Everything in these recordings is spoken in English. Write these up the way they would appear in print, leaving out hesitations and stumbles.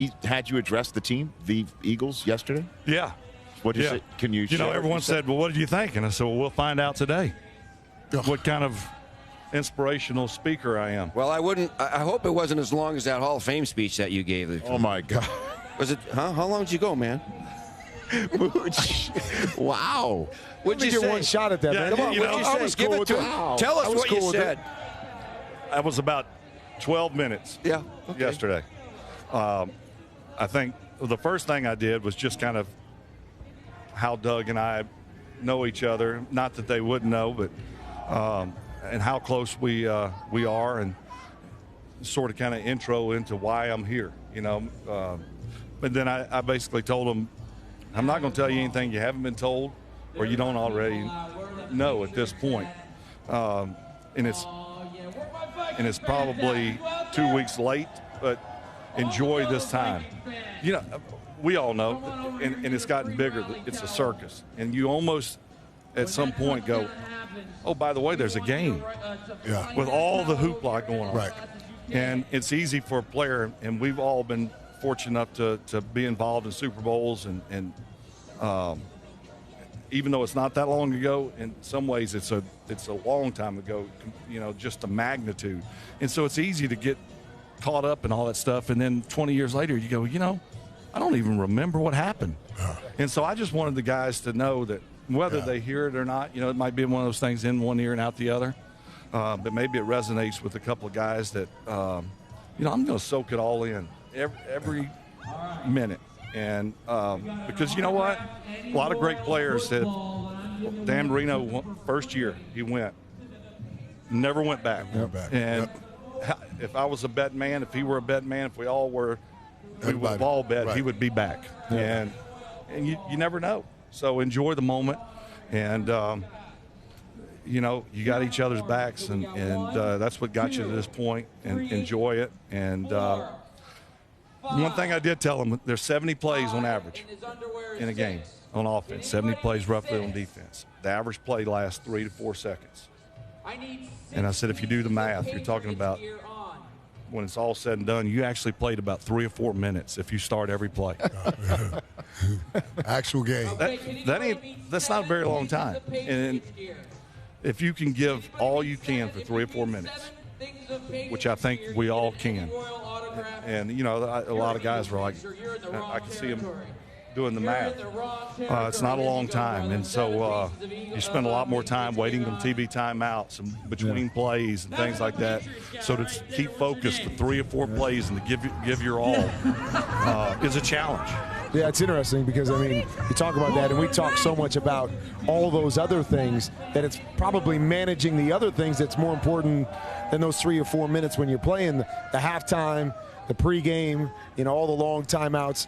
he had you address the team, the Eagles, yesterday? Yeah. What did you say? Can you share everyone said, well, what did you think? And I said, well, we'll find out today what kind of inspirational speaker I am. Well, I hope it wasn't as long as that Hall of Fame speech that you gave. Oh, my God. Was it, huh? How long did you go, man? Wow. What'd you get say? one shot at that, man. Come on, What'd you say? I was Give cool it with to it. him. Tell us what you said. That was about 12 minutes yesterday. I think the first thing I did was just kind of how Doug and I know each other. Not that they wouldn't know, but and how close we are, and sort of kind of intro into why I'm here, you know. But then I basically told him, I'm not going to tell you anything you haven't been told or you don't already know at this point. And it's probably 2 weeks late, but enjoy this time. You know, we all know, and it's gotten bigger. It's a circus, and you almost at some point go, oh, by the way, there's a game with all the hoopla going on. Right. And it's easy for a player, and we've all been fortunate enough to be involved in Super Bowls, and even though it's not that long ago, in some ways it's a long time ago, you know, just the magnitude. And so it's easy to get caught up in all that stuff, and then 20 years later you go, you know, I don't even remember what happened. And so I just wanted the guys to know that whether they hear it or not, you know, it might be one of those things in one ear and out the other, but maybe it resonates with a couple of guys that, you know, I'm going to soak it all in every minute. And because you know what? A lot of great players had, Dan Marino, first year he went, never went back. And if I was a bet man, if he were a bet man, if we all were, we would have all bet he would be back. And you never know. So enjoy the moment. And, you know, you got each other's backs, and that's what got you to this point, and enjoy it. And one thing I did tell them, there's 70 plays on average in a game on offense, 70 plays roughly on defense. The average play lasts 3 to 4 seconds. And I said, if you do the math, you're talking about when it's all said and done, you actually played about 3 or 4 minutes if you start every play. Actual game. That's not a very long time. And if you can give all you can for 3 or 4 minutes, which I think we all can. And, you know, a lot of guys were like, I can see them doing the math. It's not a long time. And so you spend a lot more time waiting on TV timeouts and between plays and things like that. So to keep focused for 3 or 4 plays and to give your all is a challenge. Yeah, it's interesting because, I mean, you talk about that, and we talk so much about all those other things that it's probably managing the other things that's more important than those 3 or 4 minutes when you're playing the halftime, the pregame, you know, all the long timeouts.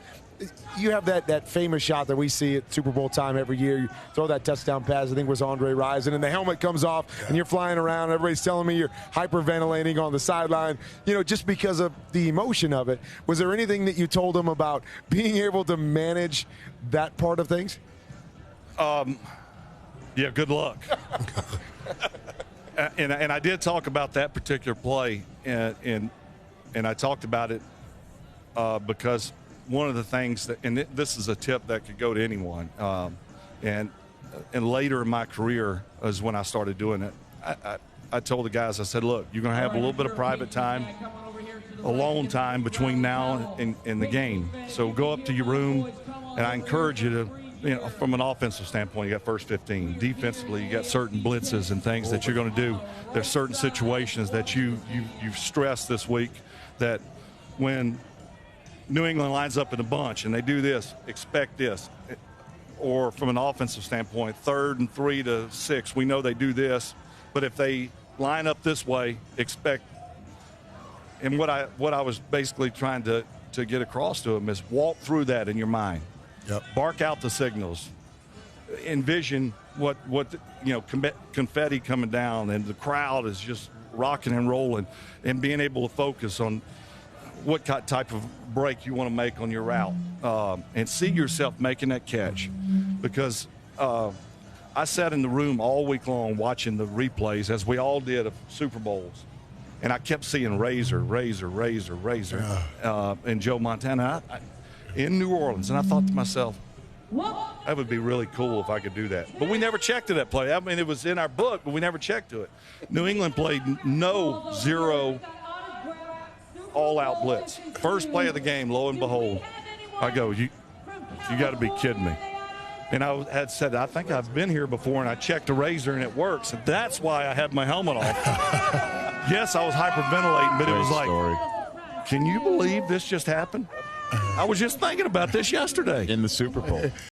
You have that famous shot that we see at Super Bowl time every year. You throw that touchdown pass, I think it was Andre Rison, and the helmet comes off, and you're flying around. Everybody's telling me you're hyperventilating on the sideline, you know, just because of the emotion of it. Was there anything that you told them about being able to manage that part of things? Yeah, good luck. And I did talk about that particular play, and I talked about it because one of the things that, and this is a tip that could go to anyone, and later in my career is when I started doing it. I told the guys, I said, look, you're going to have a little bit of private time, alone time between now and the game. So go up to your room, and I encourage you to, you know, from an offensive standpoint, you got first 15. Defensively, you got certain blitzes and things that you're going to do. There's certain situations that you've stressed this week that when New England lines up in a bunch and they do this, expect this. Or from an offensive standpoint, 3rd and 3 to 6, we know they do this, but if they line up this way, expect. And what I was basically trying to get across to them is walk through that in your mind. Yep. Bark out the signals. Envision what you know, confetti coming down, and the crowd is just rocking and rolling, and being able to focus on what type of break you want to make on your route, and see yourself making that catch. Because I sat in the room all week long watching the replays, as we all did, of Super Bowls. And I kept seeing Razor, and Joe Montana in New Orleans. And I thought to myself, that would be really cool if I could do that. But we never checked to that play. I mean, it was in our book, but we never checked to it. New England played zero all-out blitz. First play of the game, lo and behold, I go, you got to be kidding me. And I had said, I think I've been here before, and I checked the Razor, and it works. And that's why I had my helmet off. Yes, I was hyperventilating, but it was like, can you believe this just happened? I was just thinking about this yesterday. In the Super Bowl.